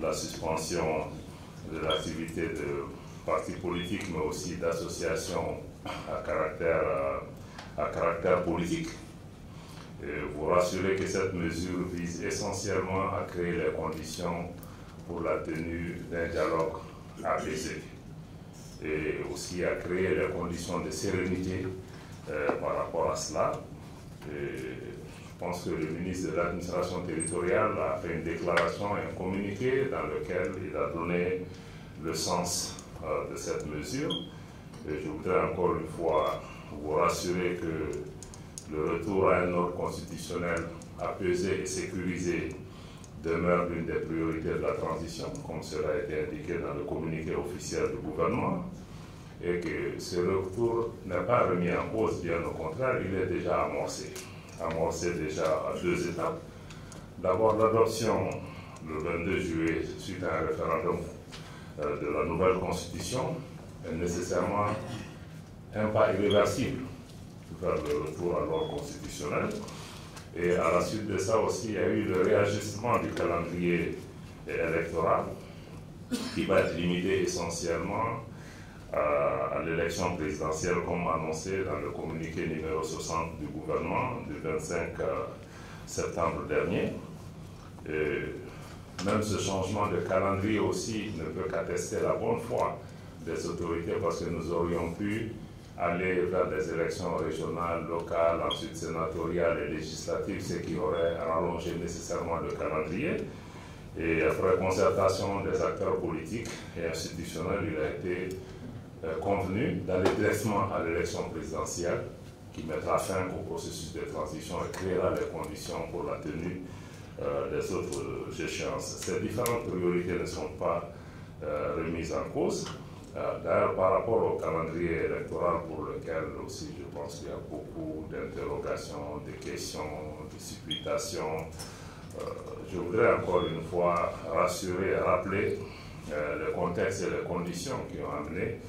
la suspension de l'activité de partis politiques, mais aussi d'associations à caractère politique. Et vous rassurez que cette mesure vise essentiellement à créer les conditions pour la tenue d'un dialogue apaisé et aussi à créer les conditions de sérénité par rapport à cela. Et je pense que le ministre de l'Administration territoriale a fait une déclaration et un communiqué dans lequel il a donné le sens de cette mesure. Et je voudrais encore une fois vous rassurer que le retour à un ordre constitutionnel apaisé et sécurisé demeure l'une des priorités de la transition, comme cela a été indiqué dans le communiqué officiel du gouvernement, et que ce retour n'est pas remis en cause, bien au contraire, il est déjà amorcé. Amorcé déjà à deux étapes. D'abord, l'adoption le 22 juillet, suite à un référendum de la nouvelle constitution, est nécessairement un pas irréversible vers le retour à l'ordre constitutionnel. Et à la suite de ça aussi, il y a eu le réajustement du calendrier électoral qui va être limité essentiellement à l'élection présidentielle comme annoncé dans le communiqué numéro 60 du gouvernement du 25 septembre dernier. Et même ce changement de calendrier aussi ne peut qu'attester la bonne foi des autorités parce que nous aurions pu aller vers des élections régionales, locales, ensuite sénatoriales et législatives, ce qui aurait rallongé nécessairement le calendrier. Et après concertation des acteurs politiques et institutionnels, il a été convenu d'aller directement à l'élection présidentielle qui mettra fin au processus de transition et créera les conditions pour la tenue des autres échéances. Ces différentes priorités ne sont pas remises en cause. D'ailleurs, par rapport au calendrier électoral pour lequel aussi je pense qu'il y a beaucoup d'interrogations, de questions, de supputations, je voudrais encore une fois rassurer et rappeler le contexte et les conditions qui ont amené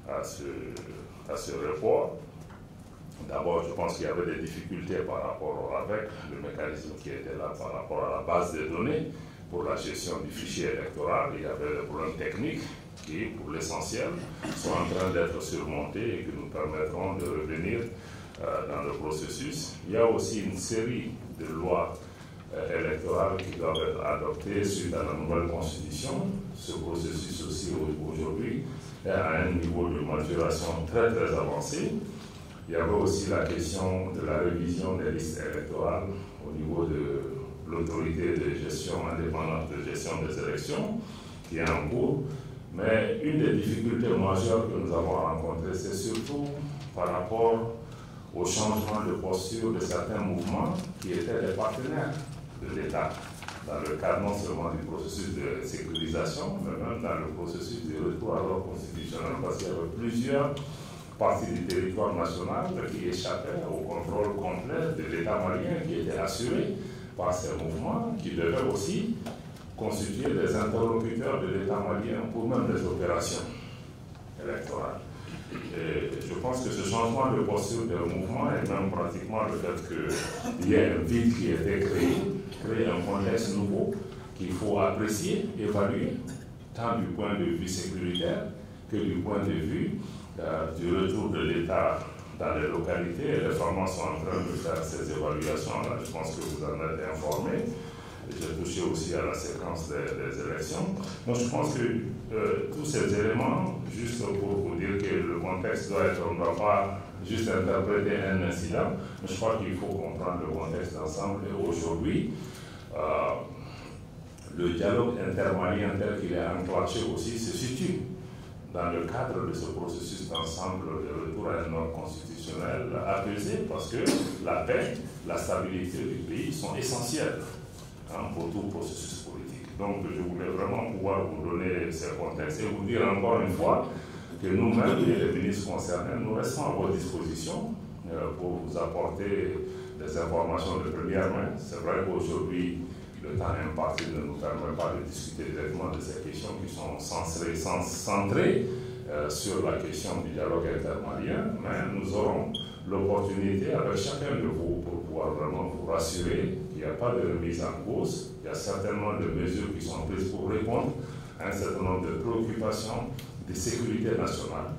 à ce report. D'abord, je pense qu'il y avait des difficultés par rapport au RAVEC, le mécanisme qui était là par rapport à la base de données pour la gestion du fichier électoral. Il y avait des problèmes techniques qui, pour l'essentiel, sont en train d'être surmontés et qui nous permettront de revenir dans le processus. Il y a aussi une série de lois électorales qui doivent être adoptées suite à la nouvelle constitution. Ce processus aussi aujourd'hui est à un niveau de maturation très très avancé. Il y avait aussi la question de la révision des listes électorales au niveau de l'autorité de gestion indépendante de gestion des élections qui est en cours. Mais une des difficultés majeures que nous avons rencontrées, c'est surtout par rapport au changement de posture de certains mouvements qui étaient des partenaires de l'État, dans le cadre non seulement du processus de sécurisation, mais même dans le processus de retour à l'ordre constitutionnel, parce qu'il y avait plusieurs parties du territoire national qui échappaient au contrôle complet de l'État malien, qui était assuré par ces mouvements, qui devaient aussi constituer des interlocuteurs de l'État malien pour même les opérations électorales. Et je pense que ce changement de posture des mouvements et même pratiquement le fait qu'il y ait un vide qui a été créé un contexte nouveau qu'il faut apprécier, évaluer, tant du point de vue sécuritaire que du point de vue du retour de l'État dans les localités. Et les formats sont en train de faire ces évaluations-là. Je pense que vous en êtes informés. J'ai touché aussi à la séquence des élections. Donc je pense que tous ces éléments, juste pour vous dire que le contexte doit être, on ne doit pas juste interpréter un incident, mais je crois qu'il faut comprendre le contexte d'ensemble. Et aujourd'hui, le dialogue intermalien tel qu'il est enclenché aussi se situe dans le cadre de ce processus d'ensemble de retour à un ordre constitutionnel apaisé, parce que la paix, la stabilité du pays sont essentielles pour tout processus politique. Donc je voulais vraiment pouvoir vous donner ces contextes et vous dire encore une fois que nous-mêmes, les ministres concernés, nous restons à votre disposition pour vous apporter des informations de première main. C'est vrai qu'aujourd'hui, le temps imparti ne nous permet pas de discuter directement de ces questions qui sont centrées sur la question du dialogue intermalien, mais nous aurons l'opportunité avec chacun de vous pour pouvoir vraiment vous rassurer qu'il il n'y a pas de remise en cause, il y a certainement des mesures qui sont prises pour répondre à un certain nombre de préoccupations de sécurité nationale.